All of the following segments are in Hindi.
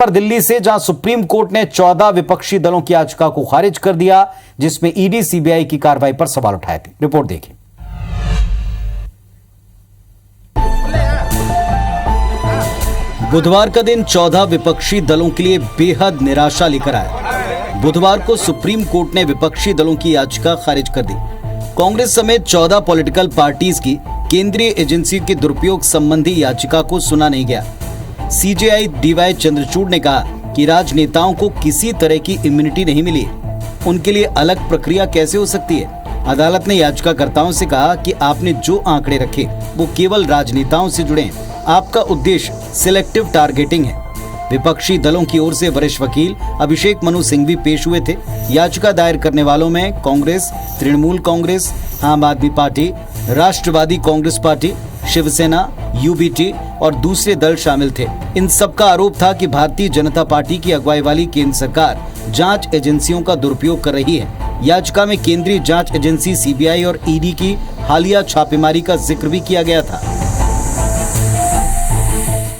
पर दिल्ली से जहां सुप्रीम कोर्ट ने 14 विपक्षी दलों की याचिका को खारिज कर दिया, जिसमें ईडी सीबीआई की कार्रवाई पर सवाल उठाए थे। रिपोर्ट देखिए। बुधवार का दिन 14 विपक्षी दलों के लिए बेहद निराशा लेकर आया। बुधवार को सुप्रीम कोर्ट ने विपक्षी दलों की याचिका खारिज कर दी। कांग्रेस समेत 14 पॉलिटिकल पार्टीज की केंद्रीय एजेंसी के दुरुपयोग संबंधी याचिका को सुना नहीं गया। सीजेआई डीवाई चंद्रचूड़ ने कहा कि राजनेताओं को किसी तरह की इम्यूनिटी नहीं मिली, उनके लिए अलग प्रक्रिया कैसे हो सकती है। अदालत ने याचिकाकर्ताओं से कहा कि आपने जो आंकड़े रखे वो केवल राजनेताओं से जुड़े हैं, आपका उद्देश्य सिलेक्टिव टारगेटिंग है। विपक्षी दलों की ओर से वरिष्ठ वकील अभिषेक मनु सिंघवी पेश हुए थे। याचिका दायर करने वालों में कांग्रेस, तृणमूल कांग्रेस, आम आदमी पार्टी, राष्ट्रवादी कांग्रेस पार्टी, शिवसेना, यूबीटी और दूसरे दल शामिल थे। इन सबका आरोप था कि भारतीय जनता पार्टी की अगुवाई वाली केंद्र सरकार जांच एजेंसियों का दुरुपयोग कर रही है। याचिका में केंद्रीय जांच एजेंसी सीबीआई और ईडी की हालिया छापेमारी का जिक्र भी किया गया था।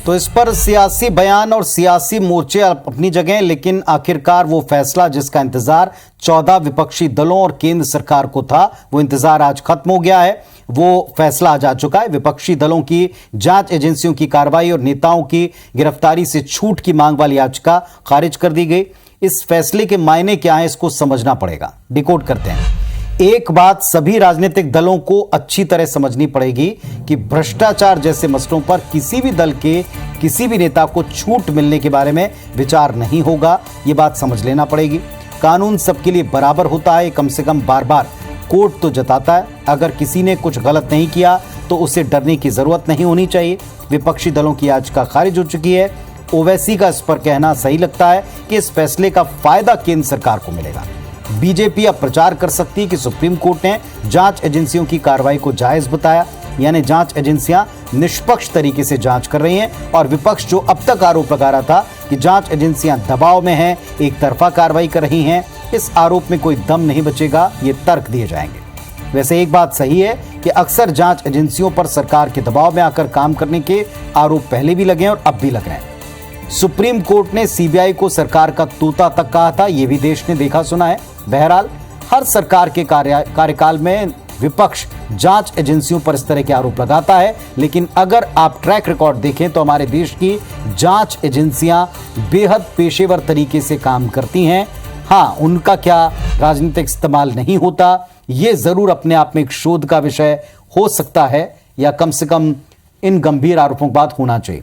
तो इस पर सियासी बयान और सियासी मोर्चे अपनी जगह, लेकिन आखिरकार वो फैसला जिसका इंतजार 14 विपक्षी दलों और केंद्र सरकार को था, वो इंतजार आज खत्म हो गया है। वो फैसला आज आ चुका है। विपक्षी दलों की जांच एजेंसियों की कार्रवाई और नेताओं की गिरफ्तारी से छूट की मांग वाली याचिका खारिज कर दी गई। इस फैसले के मायने क्या है, इसको समझना पड़ेगा। डिकोड करते हैं। एक बात सभी राजनीतिक दलों को अच्छी तरह समझनी पड़ेगी कि भ्रष्टाचार जैसे मसलों पर किसी भी दल के किसी भी नेता को छूट मिलने के बारे में विचार नहीं होगा। ये बात समझ लेना पड़ेगी। कानून सबके लिए बराबर होता है, कम से कम बार बार कोर्ट तो जताता है। अगर किसी ने कुछ गलत नहीं किया तो उसे डरने की जरूरत नहीं होनी चाहिए। विपक्षी दलों की याचिका खारिज हो चुकी है। ओवैसी का इस पर कहना सही लगता है कि इस फैसले का फायदा केंद्र सरकार को मिलेगा। बीजेपी अब प्रचार कर सकती है कि सुप्रीम कोर्ट ने जांच एजेंसियों की कार्रवाई को जायज बताया, यानी जांच एजेंसियां निष्पक्ष तरीके से जांच कर रही हैं। और विपक्ष जो अब तक आरोप लगा रहा था कि जांच एजेंसियां दबाव में हैं, एक तरफा कार्रवाई कर रही हैं, इस आरोप में कोई दम नहीं बचेगा। ये तर्क दिए जाएंगे। वैसे एक बात सही है कि अक्सर जांच एजेंसियों पर सरकार के दबाव में आकर काम करने के आरोप पहले भी लगे हैं और अब भी लग रहे हैं। सुप्रीम कोर्ट ने सीबीआई को सरकार का तोता तक कहा था, यह भी देश ने देखा सुना है। बहरहाल हर सरकार के कार्यकाल में विपक्ष जांच एजेंसियों पर इस तरह के आरोप लगाता है, लेकिन अगर आप ट्रैक रिकॉर्ड देखें तो हमारे देश की जांच एजेंसियां बेहद पेशेवर तरीके से काम करती हैं। हाँ, उनका क्या राजनीतिक इस्तेमाल नहीं होता, ये जरूर अपने आप में एक शोध का विषय हो सकता है, या कम से कम इन गंभीर आरोपों के बाद होना चाहिए।